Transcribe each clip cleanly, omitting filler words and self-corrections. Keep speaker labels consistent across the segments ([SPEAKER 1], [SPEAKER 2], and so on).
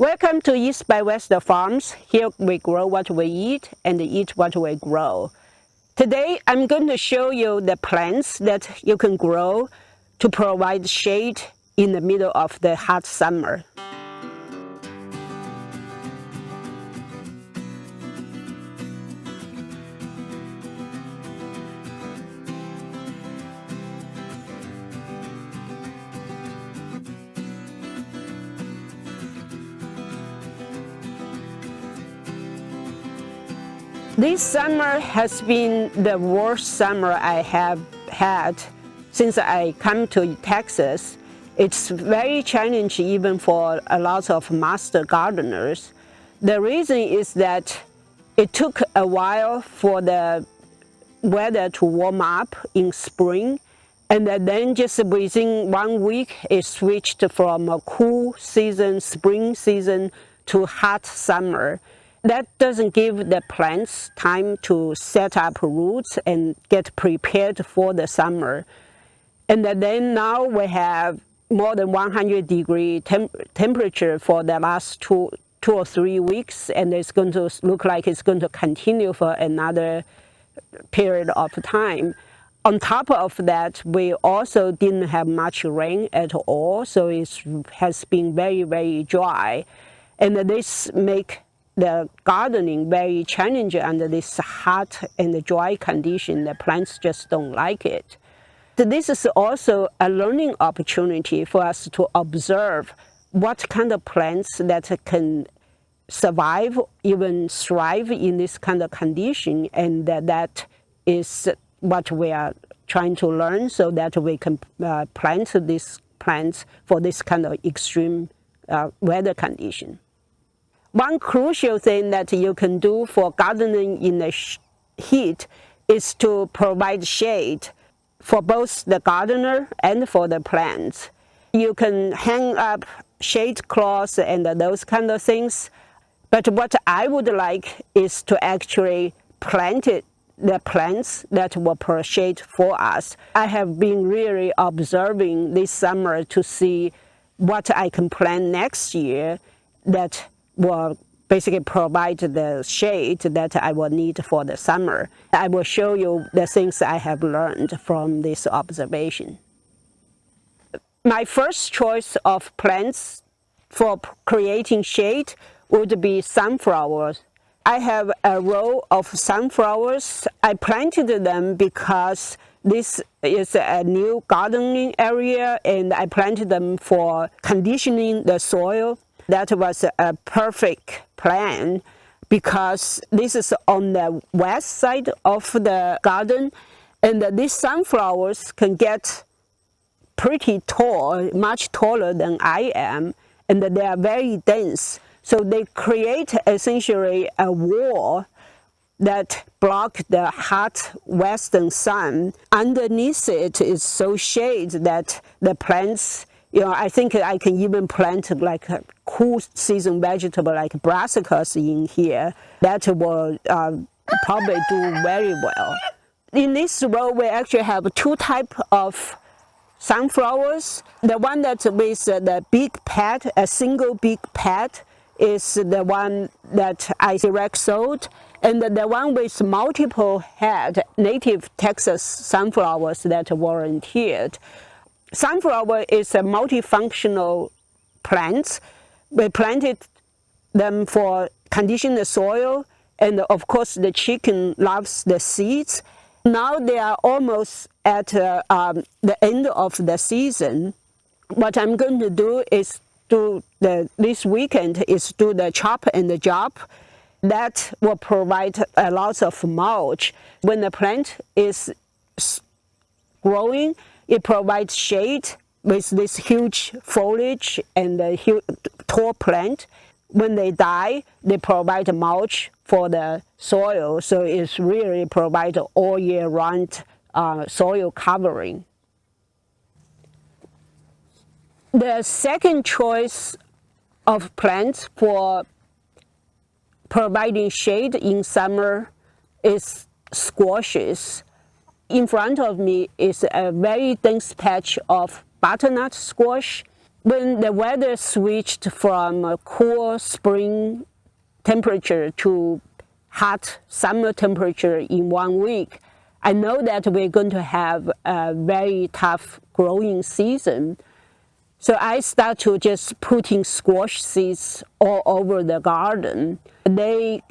[SPEAKER 1] Welcome to East by West Farms. Here we grow what we eat and eat what we grow. Today I'm going to show you the plants that you can grow to provide shade in the middle of the hot summer. This summer has been the worst summer I have had since I come to Texas. It's very challenging even for a lot of master gardeners. The reason is that it took a while for the weather to warm up in spring, and then just within 1 week it switched from a cool season, spring season, to hot summer. That doesn't give the plants time to set up roots and get prepared for the summer. And then now we have more than 100-degree temperature for the last two or 3 weeks, and it's going to look like it's going to continue for another period of time. On top of that, we also didn't have much rain at all, so it has been very, very dry. And this makes the gardening very challenging under this hot and dry condition. The plants just don't like it. So this is also a learning opportunity for us to observe what kind of plants that can survive, even thrive in this kind of condition, and that is what we are trying to learn so that we can plant these plants for this kind of extreme weather condition. One crucial thing that you can do for gardening in the heat is to provide shade for both the gardener and for the plants. You can hang up shade cloths and those kind of things, but what I would like is to actually plant the plants that will provide shade for us. I have been really observing this summer to see what I can plant next year that will basically provide the shade that I will need for the summer. I will show you the things I have learned from this observation. My first choice of plants for creating shade would be sunflowers. I have a row of sunflowers. I planted them because this is a new gardening area, and I planted them for conditioning the soil. That was a perfect plan because this is on the west side of the garden, and these sunflowers can get pretty tall, much taller than I am, and they are very dense. So they create essentially a wall that blocks the hot western sun. Underneath it is so shade that the plants, I think I can even plant like a cool season vegetable like brassicas in here. That will probably do very well. In this row, we actually have two types of sunflowers. The one that with the big pad, a single big pad, is the one that I direct sowed, and the one with multiple head, native Texas sunflowers that volunteered. Sunflower is a multifunctional plant. We planted them for conditioning the soil, and of course the chicken loves the seeds. Now they are almost at the end of the season. What I'm going to do is this weekend is do the chop and the job. That will provide a lot of mulch. When the plant is growing, it provides shade with this huge foliage and a huge, tall plant. When they die, they provide mulch for the soil, so it's really provide all year round soil covering. The second choice of plants for providing shade in summer is squashes. In front of me is a very dense patch of butternut squash. When the weather switched from a cool spring temperature to hot summer temperature in 1 week, I know that we're going to have a very tough growing season. So I start to just putting squash seeds all over the garden. They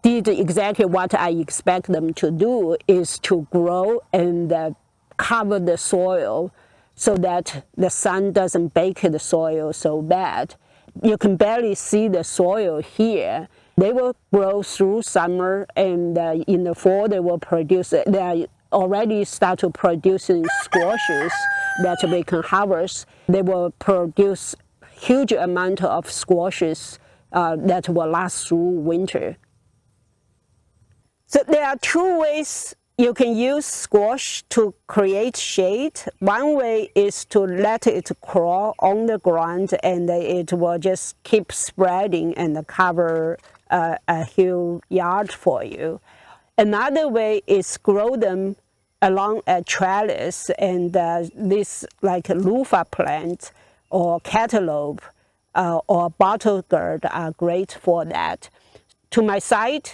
[SPEAKER 1] did exactly what I expect them to do, is to grow and cover the soil so that the sun doesn't bake the soil so bad. You can barely see the soil here. They will grow through summer, and in the fall they will produce. They already start to producing squashes that we can harvest. They will produce huge amount of squashes that will last through winter. So there are two ways you can use squash to create shade. One way is to let it crawl on the ground, and it will just keep spreading and cover a whole yard for you. Another way is grow them along a trellis, and this like loofah plant or cantaloupe or bottle gourd are great for that. To my side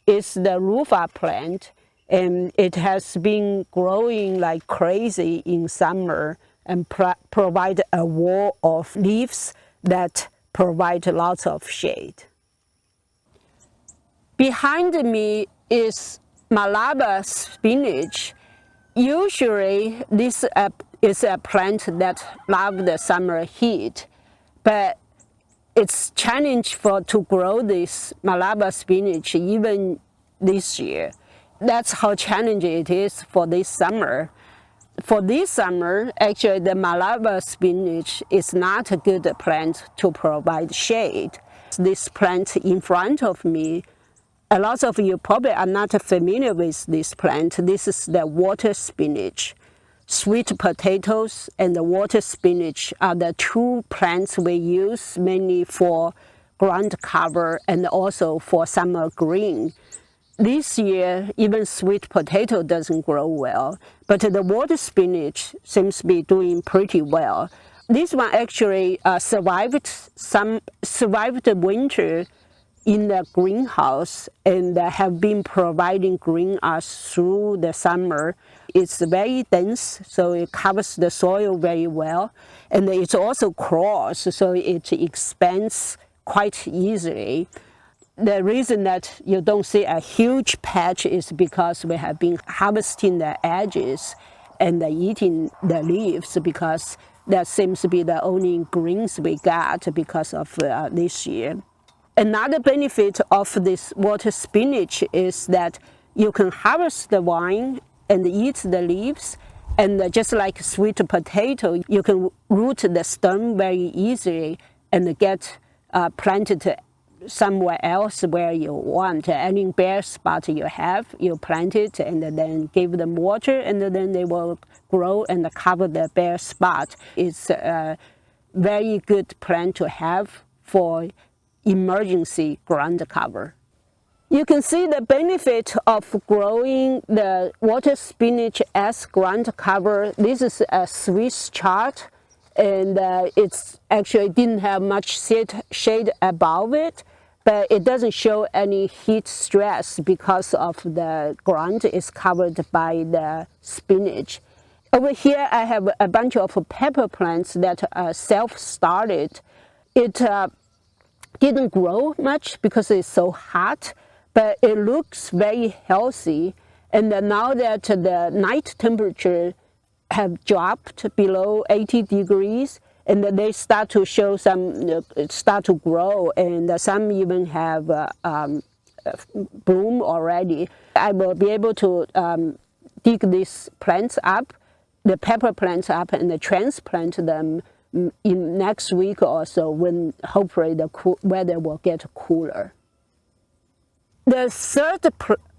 [SPEAKER 1] is the loofah plant, and it has been growing like crazy in summer and provide a wall of leaves that provide lots of shade. Behind me is Malabar spinach. Usually this is a plant that loves the summer heat, but it's challenge to grow this Malabar spinach even this year. That's how challenging it is for this summer. For this summer, actually the Malabar spinach is not a good plant to provide shade. This plant in front of me, a lot of you probably are not familiar with this plant. This is the water spinach. Sweet potatoes and the water spinach are the two plants we use mainly for ground cover and also for summer green. This year, even sweet potato doesn't grow well, but the water spinach seems to be doing pretty well. This one actually survived the winter in the greenhouse and have been providing green us through the summer. It's very dense, so it covers the soil very well, and it also crawls, so it expands quite easily. The reason that you don't see a huge patch is because we have been harvesting the edges and eating the leaves, because that seems to be the only greens we got because of this year. Another benefit of this water spinach is that you can harvest the vine and eat the leaves, and just like sweet potato, you can root the stem very easily and get planted somewhere else where you want. Any bare spot you have, you plant it and then give them water, and then they will grow and cover the bare spot. It's a very good plant to have for emergency ground cover. You can see the benefit of growing the water spinach as ground cover. This is a Swiss chard, and it's actually didn't have much shade above it, but it doesn't show any heat stress because of the ground is covered by the spinach. Over here I have a bunch of pepper plants that are self-started. It didn't grow much because it's so hot, but it looks very healthy. And now that the night temperature have dropped below 80 degrees, and they start to show some, start to grow, and some even have bloom already. I will be able to dig these plants up, the pepper plants up, and transplant them in next week or so, when hopefully the weather will get cooler. The third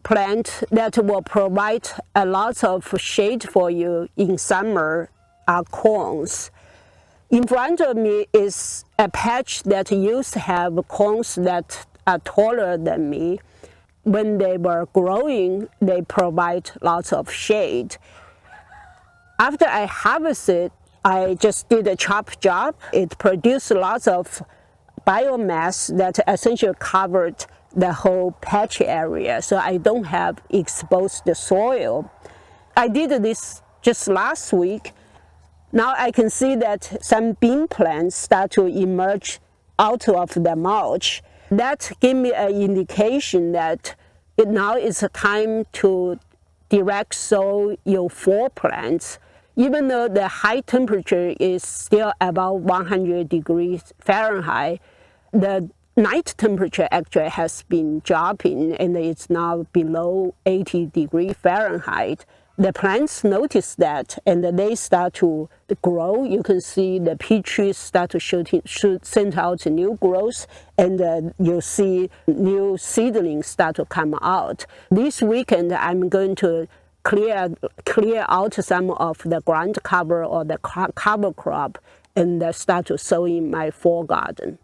[SPEAKER 1] plant that will provide a lot of shade for you in summer are corns. In front of me is a patch that used to have corns that are taller than me. When they were growing, they provide lots of shade. After I harvested I just did a chop job. It produced lots of biomass that essentially covered the whole patch area, so I don't have exposed soil. I did this just last week. Now I can see that some bean plants start to emerge out of the mulch. That gave me an indication that now is a time to direct sow your fall plants. Even though the high temperature is still about 100 degrees Fahrenheit, the night temperature actually has been dropping and it's now below 80 degrees Fahrenheit. The plants notice that and they start to grow. You can see the pea trees start to send out new growth, and you'll see new seedlings start to come out. This weekend I'm going to clear out some of the ground cover or the cover crop and start to sow in my fall garden.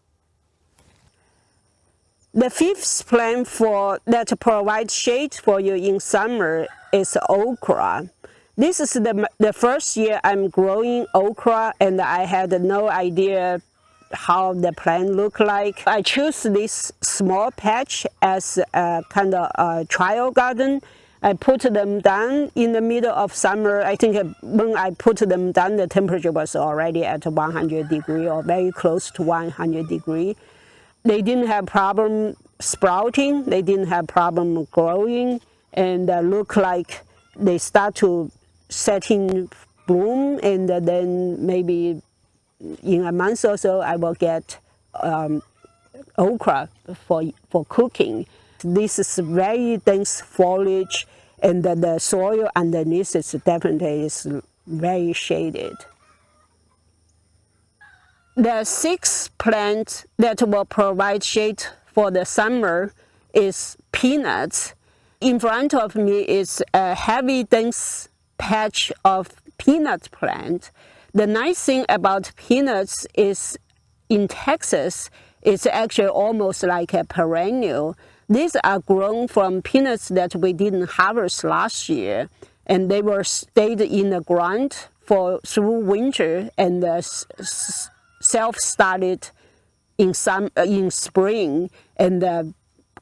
[SPEAKER 1] The fifth plant that provides shade for you in summer is okra. This is the first year I'm growing okra, and I had no idea how the plant looked like. I chose this small patch as a kind of a trial garden. I put them down in the middle of summer. I think when I put them down, the temperature was already at 100 degrees or very close to 100 degrees. They didn't have problem sprouting, they didn't have problem growing, and look like they start to set in bloom, and then maybe in a month or so I will get okra for cooking. This is very dense foliage, and the soil underneath is definitely very shaded. The sixth plant that will provide shade for the summer is peanuts. In front of me is a heavy, dense patch of peanut plant. The nice thing about peanuts is in Texas, it's actually almost like a perennial. These are grown from peanuts that we didn't harvest last year, and they were stayed in the ground through winter and self-started in spring and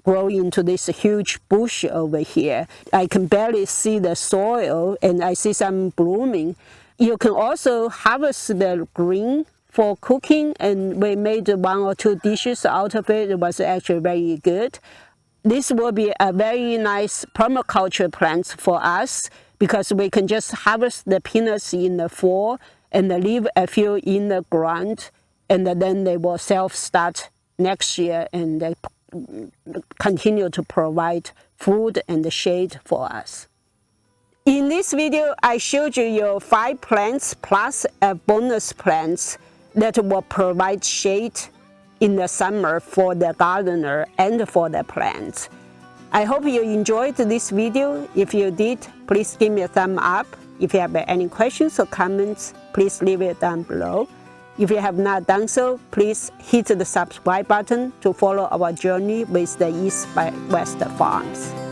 [SPEAKER 1] grow into this huge bush over here. I can barely see the soil, and I see some blooming. You can also harvest the green for cooking, and we made 1 or 2 dishes out of it. It was actually very good. This will be a very nice permaculture plant for us because we can just harvest the peanuts in the fall and leave a few in the ground, and then they will self-start next year and they continue to provide food and shade for us. In this video, I showed you your 5 plants plus a bonus plants that will provide shade in the summer for the gardener and for the plants. I hope you enjoyed this video. If you did, please give me a thumb up. If you have any questions or comments, please leave it down below. If you have not done so, please hit the subscribe button to follow our journey with the East by West Farms.